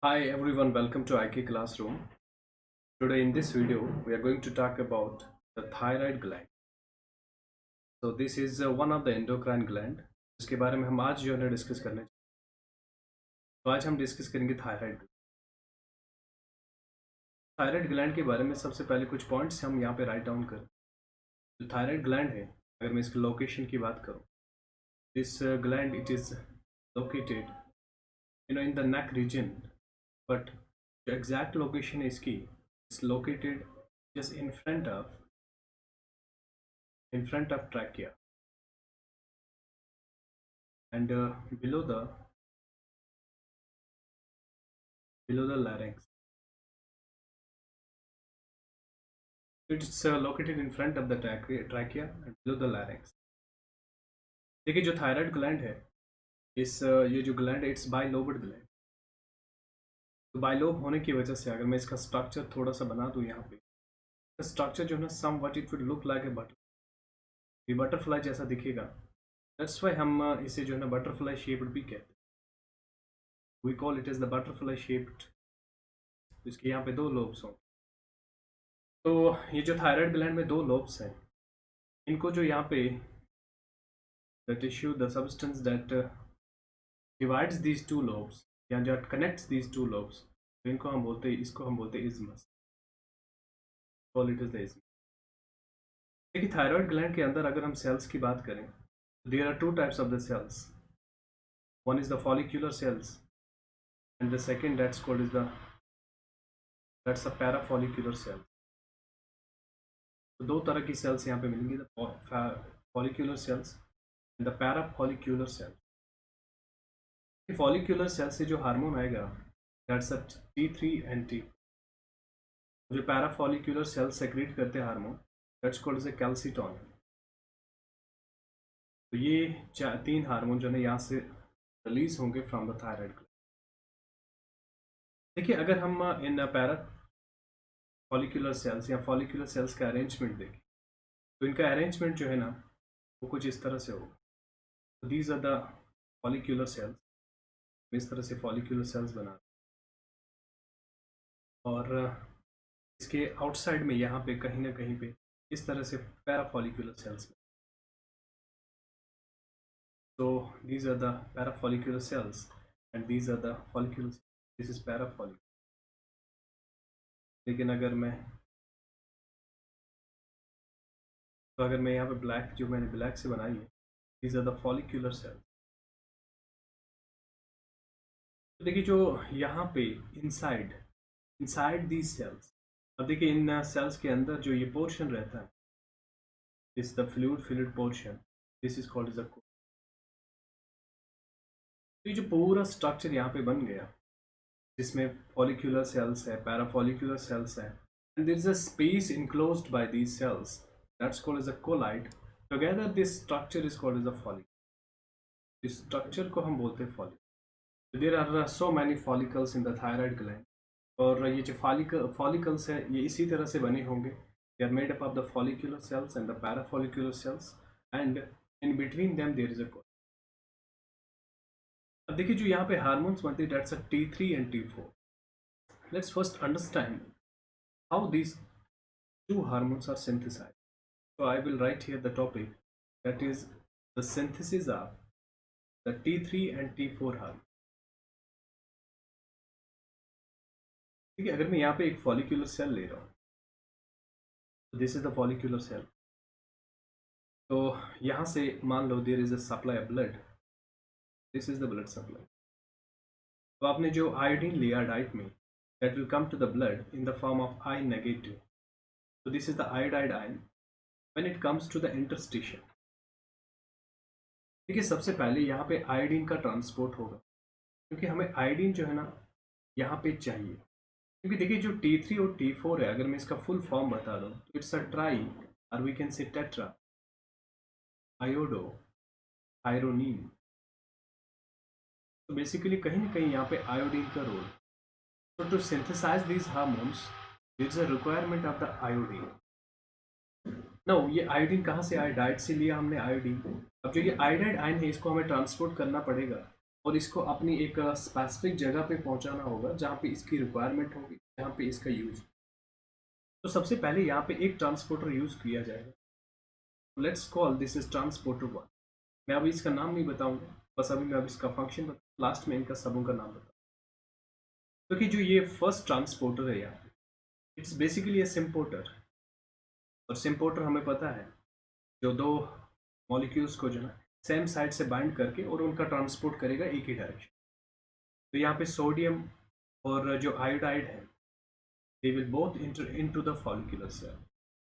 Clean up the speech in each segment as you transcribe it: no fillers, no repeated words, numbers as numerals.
Hi everyone, welcome to IK Classroom. Today in this video, we are going to talk about the thyroid gland. So this is one of the endocrine gland, जिसके बारे में हम आज जो है discuss करने। तो आज हम डिस्कस करेंगे थायराइड। थायराइड ग्लैंड के बारे में सबसे पहले कुछ पॉइंट्स हम यहाँ पे राइट डाउन करें। जो थायराइड ग्लैंड है, अगर मैं इसकी लोकेशन की बात करूँ, this gland it is located in the neck region, but जो एग्जैक्ट लोकेशन है इसकी is located just in front of trachea and below the larynx. It's located in front of the trachea and below the larynx. देखिए जो thyroid gland है, ये जो gland है it's bilobed gland. तो बाइलोब होने की वजह से अगर मैं इसका स्ट्रक्चर थोड़ा सा बना दूँ यहाँ पे, स्ट्रक्चर जो है ना somewhat it would look like a butter, ये बटरफ्लाई जैसा दिखेगा। दैट्स वाई हम इसे जो है ना बटरफ्लाई शेप्ड भी कहते हैं। We call it is the butterfly shaped. इसके यहाँ पे दो लोब्स हों। तो ये जो थायराइड ग्लैंड में दो लोब्स हैं, इनको जो यहाँ पे the tissue, the substance that divides these two lobes या जो connects these two lobes, तो इनको हम बोलते हैं, इसको हम बोलते हैं isthmus, call it as the isthmus। देखिए थायराइड ग्लैंड के अंदर अगर हम सेल्स की बात करें, there are two types of the cells. One is the follicular cells and the second that's called is that's a parafollicular cell। तो दो तरह की सेल्स यहाँ पे मिलेंगी, the follicular cells and the parafollicular cells। Follicular cell से जो hormone आएगा that's a T3 and T4। जो पैराफॉलिक्यूलर सेल सेक्रेट करते हैं hormone that's called as a calcitonin. तो ये तीन हार्मोन जो है यहाँ से रिलीज होंगे फ्रॉम द थायराइड ग्लैंड। देखिए अगर हम इन पैराफॉलिक्यूलर सेल्स या फॉलिक्यूलर सेल्स का अरेंजमेंट देखें, तो इनका अरेंजमेंट जो है ना वो कुछ इस तरह से होगा। तो these are the follicular cells, इस तरह से फॉलिक्यूलर सेल्स बना, और इसके आउटसाइड में यहाँ पे कहीं ना कहीं पे इस तरह से पैराफॉलिक्यूलर sales. So these are the parafollicular cells and these are the follicles, this is parafollicle। लेकिन अगर मैं यहाँ पे ब्लैक जो मैंने ब्लैक से बनाई है, these are the follicular cells। तो देखिए जो यहाँ पे inside these cells, अब देखिए इन सेल्स के अंदर जो ये पोर्शन रहता है, this the fluid portion, this is called as a core। तो ये जो पूरा स्ट्रक्चर यहाँ पे बन गया, जिसमें फॉलिक्यूलर सेल्स है, पैराफॉलिक्यूलर सेल्स है, and there is a space enclosed by these cells that's called as a colloid। together this structure is called as a follicle। इस स्ट्रक्चर को हम बोलते हैं follicle। there are so many follicles in the thyroid gland, और ये जो follicles है ये इसी तरह से बने होंगे। they are made up of the follicular cells and the parafollicular cells and in between them there is a colloid। अब देखिए जो यहाँ पे हार्मोन्स बनते हैं that's a T3 and T4। let's first understand how these two hormones are synthesized। So I will write here the topic, that is the synthesis of the T3 and T4 hormone। ठीक है, अगर मैं यहाँ पे एक follicular cell ले रहा हूँ, तो this is the follicular cell. तो यहाँ से मान लो there is a supply of blood, this is the blood supply. तो आपने जो आयोडीन लिया डाइट में, that will come to the blood in the form of I negative. तो this is the iodide ion when it comes to the interstitial. देखिए सबसे पहले यहाँ पे आयोडीन का ट्रांसपोर्ट होगा, क्योंकि हमें आयोडीन जो है ना यहाँ पे चाहिए। क्योंकि देखिए जो T3 और T4 है, अगर मैं इसका फुल फॉर्म बता दूँ तो इट्स अ ट्राई और we can say tetraiodothyronine. तो बेसिकली कहीं ना कहीं यहाँ पे आयोडीन का रोल। तो to synthesize these hormones there is a requirement of the iodine. No, ये आयोडीन कहाँ से आया? डाइट से लिया हमने आयोडीन। अब जो ये आयोडाइड आयन है इसको हमें ट्रांसपोर्ट करना पड़ेगा और इसको अपनी एक स्पेसिफिक जगह पे पहुंचाना होगा जहाँ पे इसकी रिक्वायरमेंट होगी, जहाँ पे इसका यूज। तो सबसे पहले यहाँ पे एक ट्रांसपोर्टर यूज किया जाएगा। Let's call this is transporter one. मैं अभी इसका नाम नहीं बताऊंगा, बस अभी मैं अभी इसका फंक्शन बता, लास्ट में इनका सबों का नाम बता। क्योंकि जो ये फर्स्ट ट्रांसपोर्टर है यहाँ पे, इट्स बेसिकली ए सिम्पोर्टर। और सिम्पोर्टर हमें पता है जो दो मॉलिक्यूल्स को जो है सेम साइड से बाइंड करके और उनका ट्रांसपोर्ट करेगा एक ही डायरेक्शन। तो यहाँ पे सोडियम और जो आयोडाइड है, they will both enter into the follicular cell.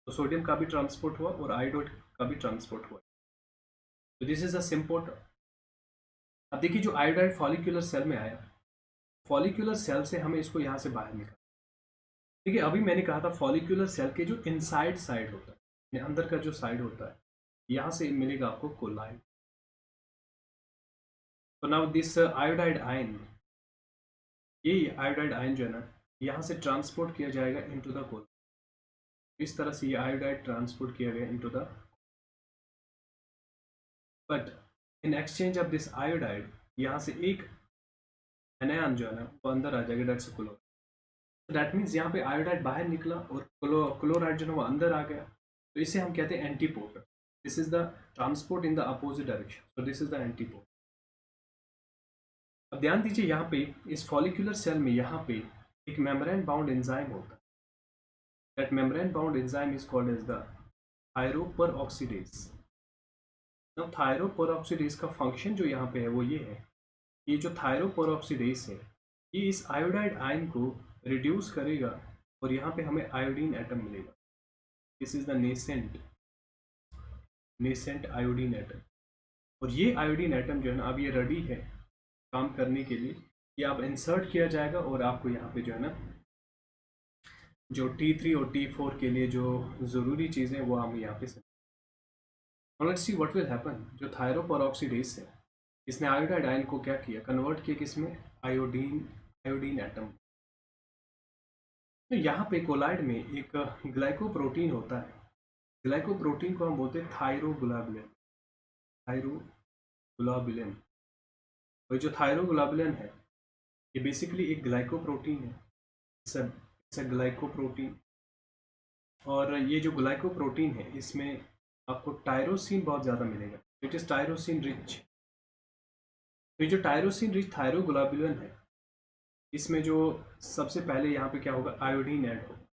तो सोडियम का भी ट्रांसपोर्ट हुआ और आयोडाइड का भी ट्रांसपोर्ट हुआ। तो दिस इज अ सिम्पोर्टर। अब देखिए जो आयोडाइड फॉलिकुलर सेल में आया, फॉलिकुलर सेल से हमें इसको यहाँ से बाहर निकाला। देखिए अभी मैंने कहा था फॉलिकुलर सेल के जो इनसाइड साइड होता है, यानी अंदर का जो साइड होता है, यहाँ से मिलेगा आपको कोलाइड। तो नाउ दिस आयोडाइड आयन, ये आयोडाइड आयन जो है ना, यहाँ से ट्रांसपोर्ट किया जाएगा इनटू द कोल। इस तरह से ये आयोडाइड ट्रांसपोर्ट किया गया into the, but in exchange of this iodide, यहाँ से एक एनायन जो है ना वो अंदर आ जाएगा, डेट्स क्लोराइड। दैट मीन्स यहाँ पे आयोडाइड बाहर निकला और क्लोराइड जो है वो अंदर आ गया। तो इसे हम कहते हैं antiporter. This is the transport in the opposite direction, so this is the antiporter. अब ध्यान दीजिए यहाँ पे इस फॉलिकुलर सेल में यहाँ पे एक मेम्ब्रेन बाउंड एंजाइम होता है। That membrane bound enzyme is called as the thyroperoxidase. अब थायरोपेरोक्सीडेज का फंक्शन जो यहाँ पे है वो ये है, ये जो थायरोपेरोक्सीडेज है ये इस आयोडाइड आयन को रिड्यूस करेगा और यहाँ पे हमें आयोडीन एटम मिलेगा। This is the nascent iodine atom. और ये आयोडीन एटम जो है ना अब ये रेडी है काम करने के लिए। ये आप इंसर्ट किया जाएगा और आपको यहाँ पे जो है ना जो T3 और T4 के लिए जो ज़रूरी चीज़ें वो हम यहाँ पे। Let's see what will happen. जो थायरोपेरोक्सीडेज है इसने आयोडाइड आयन को क्या किया, कन्वर्ट किया किसमें, आयोडीन आयोडीन एटम। तो यहाँ पे कोलाइड में एक ग्लाइकोप्रोटीन होता है। ग्लाइकोप्रोटीन को हम बोलते हैं थायरोग्लोबुलिन। थायरोग्लोबुलिन। और जो थायरोग्लोबुलिन है ये बेसिकली एक ग्लाइकोप्रोटीन है। It's a glycoprotein. और ये जो ग्लाइकोप्रोटीन है इसमें आपको टायरोसिन बहुत ज़्यादा मिलेगा। It is tyrosine rich. तो ये जो टायरोसिन रिच थायरोग्लोबुलिन है इसमें जो सबसे पहले यहाँ पे क्या होगा, आयोडीन ऐड होगा।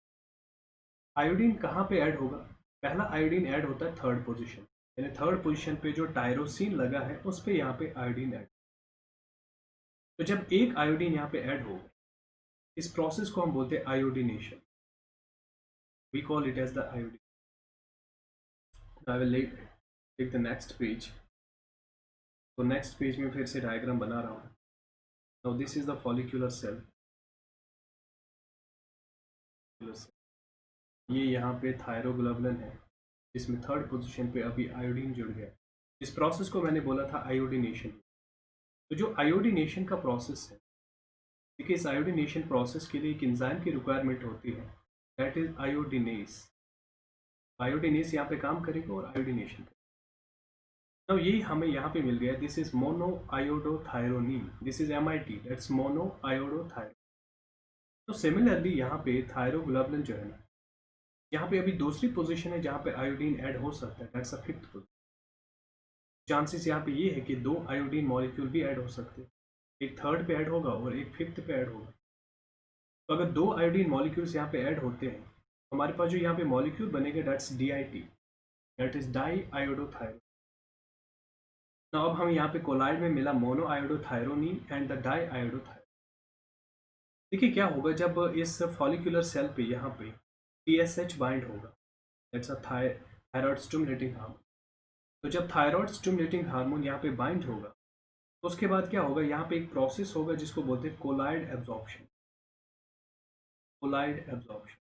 आयोडीन कहाँ पे ऐड होगा, पहला आयोडीन ऐड होता है थर्ड पोजीशन, यानी थर्ड पोजीशन पे जो टायरोसिन लगा है उस पे यहाँ पे आयोडीन ऐड। तो जब एक आयोडीन यहाँ पे ऐड होगा इस प्रोसेस को हम बोलते हैं iodination. We call it as the iodine. I will take the next page. तो नेक्स्ट पेज में फिर से डायग्राम बना रहा हूँ। Now this is the follicular cell. ये यहाँ पे थायरोग्लोबुलिन है जिसमें थर्ड पोजीशन पे अभी आयोडीन जुड़ गया। इस प्रोसेस को मैंने बोला था आयोडीनेशन। तो जो आयोडीनेशन का प्रोसेस है, देखिए इस आयोडीनेशन प्रोसेस के लिए एक एंजाइम की रिक्वायरमेंट होती है, दैट इज आयोडीनेस। आयोडीनेस यहाँ पे काम करेगा और आयोडीनेशन करेगा। तो यही हमें यहाँ पे मिल गया, this is mono iodothyronine. This is MIT, that's mono iodothyronine. तो सिमिलरली यहाँ पे थायरोग्लोबुलिन जो है ना, यहाँ पे अभी दूसरी पोजीशन है जहाँ पे आयोडीन ऐड हो सकता है, that's a fifth position. Chances यहाँ पे ये है कि दो आयोडीन मॉलिक्यूल भी ऐड हो सकते हैं, एक थर्ड पे ऐड होगा और एक फिफ्थ पे ऐड होगा। तो अगर दो आयोडीन मॉलिक्यूल्स यहाँ पे ऐड होते हैं, हमारे पास जो यहाँ पे मॉलिक्यूल बनेगा that's DIT, that is di iodothyronine. तो अब हम यहाँ पे कोलाइड में मिला mono iodothyronine and the di iodothyronine. देखिए क्या होगा जब इस फॉलिकुलर सेल पे यहाँ पे TSH बाइंड होगा, that's a thyroid stimulating hormone. तो जब थायराइड स्टिमुलेटिंग हार्मोन यहाँ पे बाइंड होगा तो उसके बाद क्या होगा, यहाँ पे एक प्रोसेस होगा जिसको बोलते हैं कोलाइड एब्जॉर्प्शन। कोलाइड एब्जॉर्प्शन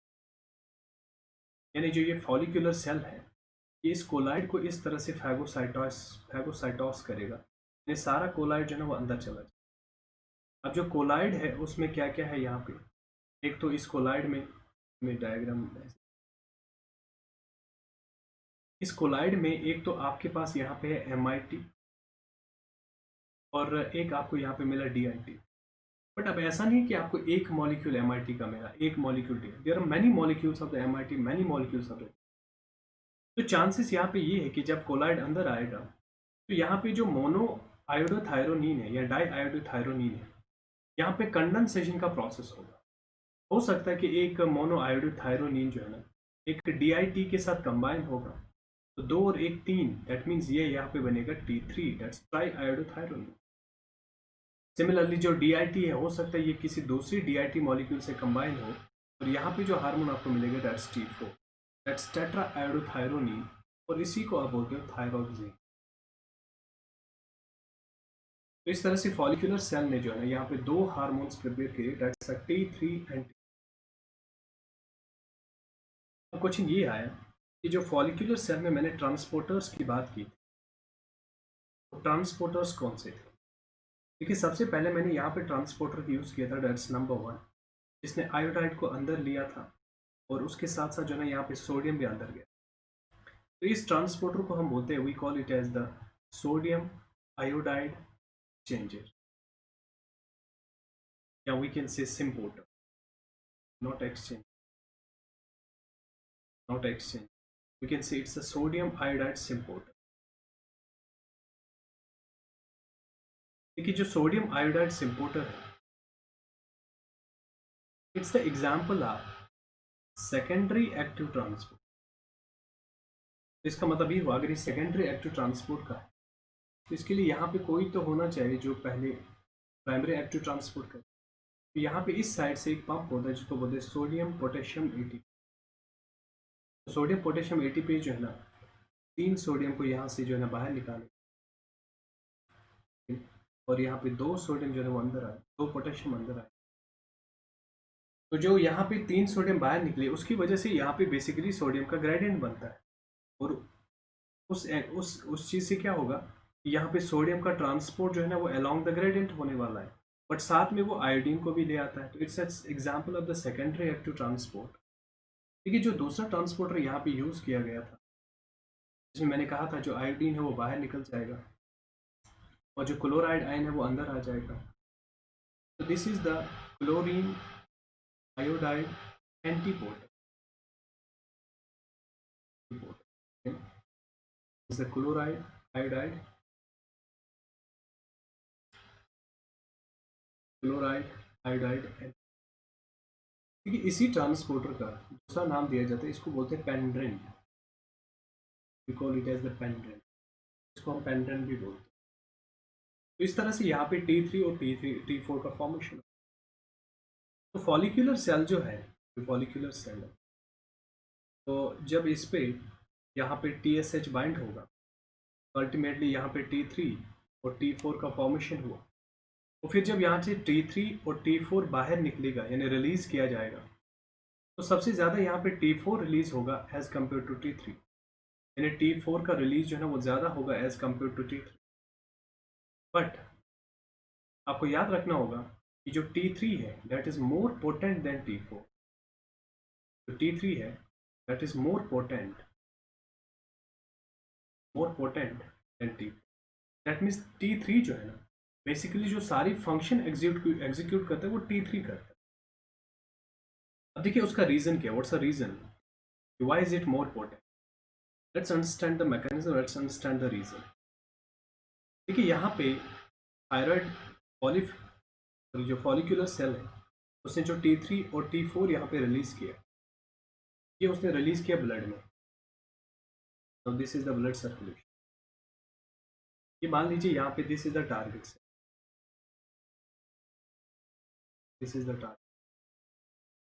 यानी जो ये फॉलिकुलर सेल है ये इस कोलाइड को इस तरह से फैगोसाइटोस करेगा, ये सारा कोलाइड जो है ना वो अंदर चला जाए। अब जो कोलाइड है उसमें क्या क्या है यहाँ पे, एक तो इस कोलाइड में डायग्राम, इस कोलाइड में एक तो आपके पास यहाँ पे है MIT, और एक आपको यहाँ पे मिला DIT। बट अब ऐसा नहीं कि आपको एक मॉलिक्यूल MIT का मिला, एक molecule D, there are many molecules of the MIT, many molecules of the. तो चांसेस यहाँ पे ये है कि जब कोलाइड अंदर आएगा तो यहाँ पे जो मोनो आयोडोथायरोनीन है या डाई आयोडोथायरोनीन है, यहाँ पे कंडेंसेशन का प्रोसेस होगा। हो सकता है कि एक मोनो आयोडोथायरोनीन जो है ना एक DIT के साथ कंबाइन होगा, तो दो और एक तीन, दैट मीन्स ये यहाँ पे बनेगा T3, दैट्स ट्राई आयोडोथायरोनीन। सिमिलरली जो DIT है, हो सकता है ये किसी दूसरी DIT मॉलिक्यूल से कंबाइन हो, और यहाँ पे जो हार्मोन आपको मिलेगा दैट्स T4, दैट्स टेट्रा आयोडोथायरोनीन, और इसी को आप बोलते हो थायरोक्सिन। तो इस तरह से फॉलिकुलर सेल ने जो है ना यहाँ पे दो हार्मोन्स प्रिपेयर किए, दैट्स T3 एंड। अब क्वेश्चन ये आया कि जो फॉलिकुलर सेल में मैंने ट्रांसपोर्टर्स की बात की, तो ट्रांसपोर्टर्स कौन से थे? देखिए, सबसे पहले मैंने यहाँ पे ट्रांसपोर्टर यूज़ किया था, दैट्स नंबर 1, जिसने आयोडाइड को अंदर लिया था और उसके साथ साथ जो है ना यहाँ पे सोडियम भी अंदर गया। तो इस ट्रांसपोर्टर को हम बोलते हैं, we call it as the sodium iodide changer, या we can say symporter, not exchange, not exchange. We can say it's a sodium iodide symporter. देखिए, जो सोडियम आयोडाइड सिम्पोर्टर है, it's the example of secondary active transport. इसका मतलब ये हुआ, अगर ये सेकेंडरी एक्टिव ट्रांसपोर्ट का है तो इसके लिए यहाँ पे कोई तो होना चाहिए जो पहले प्राइमरी एक्टिव ट्रांसपोर्ट करे। तो यहाँ पे इस साइड से एक पंप होता है जिसको बोलते हैं sodium potassium ATP। Sodium potassium ATP जो है ना, तीन सोडियम को यहाँ से जो है ना बाहर निकाले, और यहाँ पे दो सोडियम जो है वो अंदर आए, दो पोटेशियम अंदर आए। तो जो यहाँ पे तीन सोडियम बाहर निकले, उसकी वजह से यहाँ पे बेसिकली सोडियम का ग्रेडियंट बनता है, और उस चीज़ से क्या होगा कि यहाँ पे सोडियम का ट्रांसपोर्ट जो है ना वो अलोंग द ग्रेडियंट होने वाला है, बट साथ में वो आयोडीन को भी ले आता है। तो it's example of the secondary active transport. देखिए, जो दूसरा ट्रांसपोर्टर यहाँ पे यूज़ किया गया था, जिसमें मैंने कहा था जो आयोडीन है वो बाहर निकल जाएगा और जो क्लोराइड आयन है वो अंदर आ जाएगा। तो this is the chlorine iodide antiporter. is the chloride iodide chloride iodide. देखिए, इसी ट्रांसपोर्टर का दूसरा नाम दिया जाता है, इसको बोलते हैं pendrin. We call it as the pendrin, इसको हम पेंड्रिन भी बोलते हैं। तो इस तरह से यहाँ पे T3 और T4 का फॉर्मेशन। तो फॉलिकुलर सेल जो है, फॉलिकुलर सेल है, तो जब इस पे यहाँ पे TSH बाइंड होगा, अल्टीमेटली यहाँ पे T3 और T4 का फॉर्मेशन हुआ। तो फिर जब यहाँ से T3 और T4 बाहर निकलेगा, यानी रिलीज किया जाएगा, तो सबसे ज़्यादा यहाँ पे T4 रिलीज होगा एज कम्पेयर टू T3, यानी T4 का रिलीज जो है ना वो ज़्यादा होगा as compare to T3। But आपको याद रखना होगा कि जो T3 है that is more potent then T4। जो T3 है that is more potent then T4। That means T3 जो है ना, बेसिकली जो सारी फंक्शन एग्जीक्यूट करता है वो T3 करता है। अब देखिए उसका रीज़न क्या, what's the reason, why is it more potent? Let's understand the mechanism, let's understand the reason. देखिए, यहाँ पे थायराइड पॉलिफ जो फॉलिकुलर सेल है, उसने जो T3 और T4 यहाँ पे रिलीज किया, ये उसने रिलीज किया ब्लड में। तो this is the blood circulation. ये मान लीजिए यहाँ पे this is the target cell, this is the target.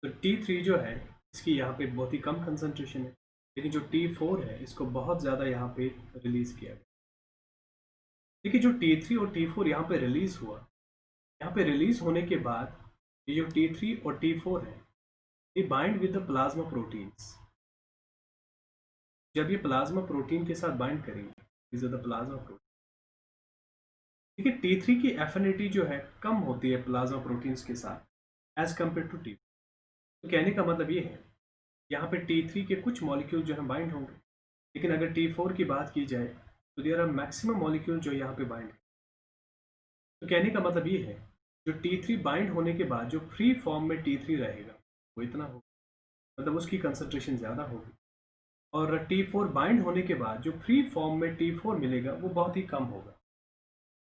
तो T3 जो है इसकी यहाँ पे बहुत ही कम कंसंट्रेशन है, लेकिन जो T4 है इसको बहुत ज़्यादा यहाँ पे रिलीज किया गया। देखिए, जो T3 और T4 यहाँ पे रिलीज हुआ, यहाँ पे रिलीज होने के बाद ये जो T3 और T4 है, ये bind with the plasma proteins. जब ये प्लाज्मा प्रोटीन के साथ बाइंड करेंगे, this is the plasma protein. देखिए, T3 की एफिनिटी जो है कम होती है प्लाज्मा प्रोटीन्स के साथ एज कम्पेयर टू T4। तो कहने का मतलब ये है, यहाँ पे T3 के कुछ मॉलिक्यूल जो है बाइंड होंगे, लेकिन अगर T4 की बात की जाए तो देयर आर मैक्सिमम मॉलिक्यूल जो यहाँ पे बाइंड है। तो कहने का मतलब ये है, जो T3 बाइंड होने के बाद जो फ्री फॉर्म में T3 रहेगा वो इतना होगा, मतलब उसकी कंसंट्रेशन ज़्यादा होगी। और T4 बाइंड होने के बाद जो फ्री फॉर्म में T4 मिलेगा वो बहुत ही कम होगा।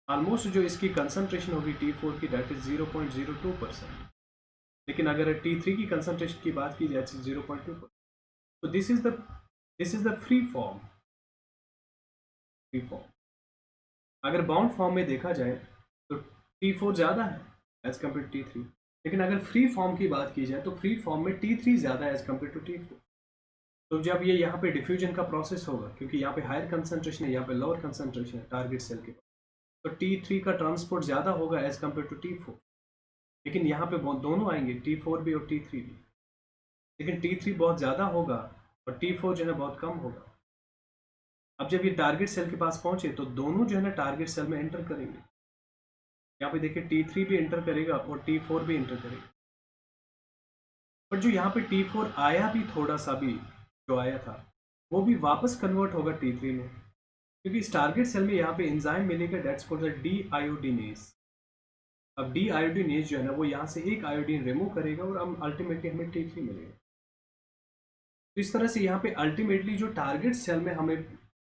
ऑलमोस्ट जो इसकी कंसंट्रेशन होगी T4 की, दैट इज 0.02%। लेकिन अगर T3 की कंसंट्रेशन की बात की जाए तो 0.2%। तो this is the free form. अगर बाउंड फॉर्म में देखा जाए तो T4 ज़्यादा है एज कम्पेयर टू T3। लेकिन अगर फ्री फॉर्म की बात की जाए तो फ्री फॉर्म में T3 ज़्यादा है एज कम्पेयर टू T4। तो जब ये यहाँ पे डिफ्यूजन का प्रोसेस होगा, क्योंकि यहाँ पे हायर कंसंट्रेशन है, यहाँ पे लोअर कंसंट्रेशन है टारगेट सेल के पास, तो T3 का ट्रांसपोर्ट ज़्यादा होगा एज कम्पेयर टू T4। लेकिन यहाँ पे दोनों आएंगे, T4 भी और T3 भी। लेकिन T3 बहुत ज़्यादा होगा और T4 जो है ना बहुत कम होगा। अब जब ये टारगेट सेल के पास पहुंचे तो दोनों जो है ना टारगेट सेल में एंटर करेंगे। यहाँ पे देखिए T3 भी एंटर करेगा और T4 भी एंटर करेगा। पर जो यहाँ पे T4 आया भी, थोड़ा सा भी जो आया था, वो भी वापस कन्वर्ट होगा T3 में, क्योंकि इस टारगेट सेल में यहाँ पे एंजाइम मिलेगा, दैट्स कॉल्ड द डी आयोडीनेज। अब डी आयोडीनेज जो है ना वो यहाँ से एक आयोडीन रिमूव करेगा और हम अल्टीमेटली हमें T3 मिलेगा। तो इस तरह से यहाँ पे अल्टीमेटली जो टारगेट सेल में हमें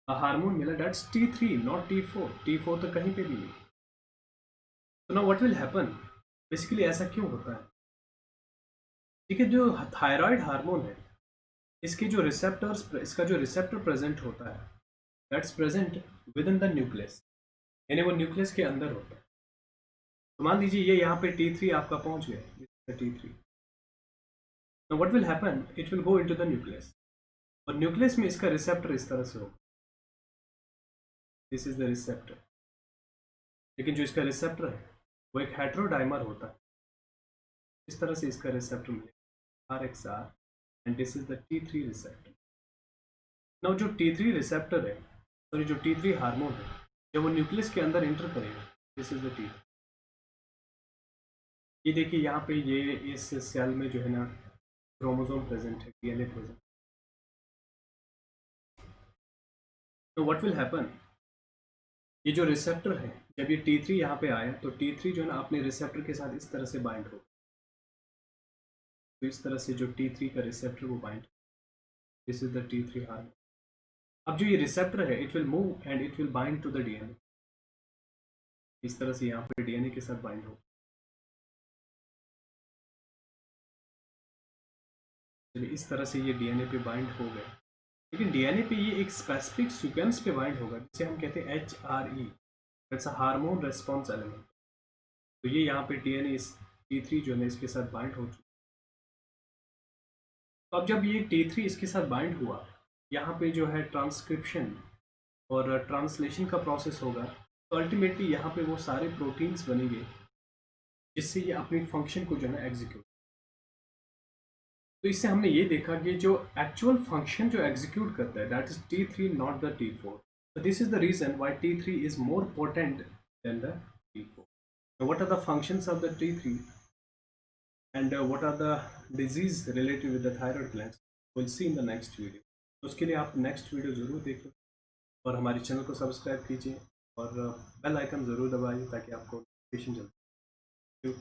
हार्मोन मिला, that's T3 not T4। T4 तो कहीं पे भी नहीं। तो now what will happen, basically ऐसा क्यों होता है? ठीक है, जो थायराइड हार्मोन है, इसका जो रिसेप्टर प्रेजेंट होता है, that's present with in the nucleus, यानी वो न्यूक्लियस के अंदर होता है। तो मान लीजिए ये यहाँ पे T3 आपका पहुंच गया, T3। Now what will happen, it will go into the nucleus, और न्यूक्लियस में इसका रिसेप्टर इस तरह से होगा, दिस इज द रिसेप्टर। लेकिन जो इसका रिसेप्टर है वो एक हेटेरोडाइमर होता है। इस तरह से इसका रिसेप्टर मिलेगा, RXR, and this is the T3 receptor. Now जो T3 रिसेप्टर है, सॉरी जो T3 हार्मोन है, जब वो न्यूक्लियस के अंदर एंटर करेगा, दिस इज द T3। ये देखिए यहाँ पे ये इस सेल में जो है ना क्रोमोसोम प्रेजेंट है, DNA प्रेजेंट। तो व्हाट विल हैपन, ये जो रिसेप्टर है, जब ये T3 यहाँ पे आया तो T3 जो है ना अपने रिसेप्टर के साथ इस तरह से बाइंड हो, तो इस तरह से जो T3 का रिसेप्टर वो bind, this is the T3 hormone. अब जो ये रिसेप्टर है, it will move and it will bind to the DNA। इस तरह से यहाँ पे DNA के साथ बाइंड हो। चलिए इस तरह से ये DNA पे बाइंड हो गए। लेकिन DNA पे ये एक स्पेसिफिक सीक्वेंस पे बाइंड होगा जिसे हम कहते हैं HRE, that's a hormone response element. तो ये यहाँ पे DNA इस T3 जो है इसके साथ बाइंड हो चुका। तो अब जब ये T3 इसके साथ बाइंड हुआ, यहाँ पे जो है ट्रांसक्रिप्शन और ट्रांसलेशन का प्रोसेस होगा, तो अल्टीमेटली यहाँ पे वो सारे प्रोटीन्स बनेंगे जिससे ये अपनी फंक्शन को जो है एग्जीक्यूट। तो इससे हमने ये देखा कि जो एक्चुअल फंक्शन जो एग्जीक्यूट करता है, that is T3 not the T4। So this is the reason why T3 is more potent than the T4. Now what are the functions of the T3 and what are the disease related with the thyroid glands? We'll see in the next video. तो उसके लिए आप next video ज़रूर देखें और हमारे channel को subscribe कीजिए और बेल आइकन ज़रूर दबाइए ताकि आपको नोटिफिकेशन जल्दी।